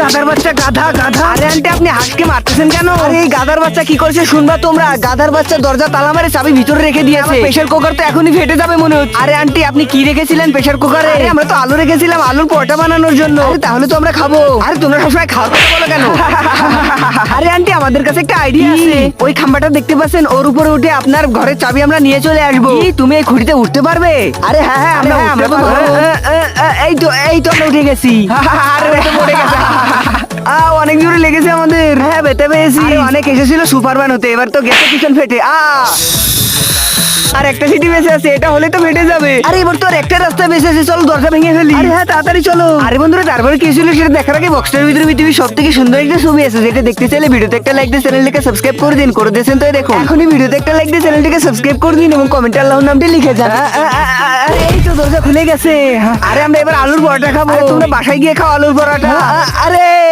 গাধার বাচ্চা, গাধা গাধা। আরে আন্টি আপনি হাঁসকে মারতেছেন কেন? আরে এই গাধার বাচ্চা কি করছে শুনবা তোমরা? গাধার বাচ্চা দরজা তালা মারে চাবি ভিতরে রেখে দিয়েছে। প্রেসার কুকার তো এখনই ফেটে যাবে মনে হচ্ছে। আরে আন্টি আপনি কি রেখেছিলেন প্রেসার কুকারে? আরে আমরা তো আলু রেখেছিলাম, আলুর পরোটা বানানোর জন্য। আরে তাহলে তো আমরা খাবো। আরে তোমরা সবসময় খাওয়ার কথা বলো কেন? আরে আন্টি আমাদের কাছে একটা আইডিয়া আছে। ওই খাম্বাটা দেখতে পাচ্ছেন, ওর উপরে উঠে আপনার ঘরের চাবি আমরা নিয়ে চলে আসবো। কি তুমি এই খুঁটিতে উঠতে পারবে? আরে হ্যাঁ হ্যাঁ আমরা তো পারবো। এই তো আমরা উঠে গেছি। আরে তো পড়ে গেছে। অনেক জোরে লেগেছে আমাদের। হ্যাঁ বেতে পেয়েছি। অনেক এসেছিল সুপারম্যান হতে, এবার তো গেছে পিছন ফেটে। আর একটা সিটি বেঁচে আছে, এটা হলে তো ফেটে যাবে। আরে এবার তো আর একটা রাস্তা বেঁচে আছে, চলো দরজা ভেঙে ফেলি। আরে হ্যাঁ তাড়াতাড়ি চলো। আরে বন্ধুরা তারপরে কি ছিল সেটা দেখার আগে বক্সটার ভিতরে পৃথিবীর সব থেকে সুন্দর একটা ছবি আছে, যেটা দেখতে চাইলে ভিডিওতে একটা লাইক দিয়ে চ্যানেলটিকে সাবস্ক্রাইব করে দিন। করে দিয়েছেন তো দেখুন। এখনই ভিডিওতে একটা লাইক দিয়ে চ্যানেলটিকে সাবস্ক্রাইব করে দিন এবং কমেন্টে আল্লাহর নামটি লিখে যান। আরে এই তো দরজা খুলে গেছে। আরে আমরা এবার আলুর পরোটা খাবো। তোমরা বাসায় গিয়ে খাও আলুর পরোটা। আরে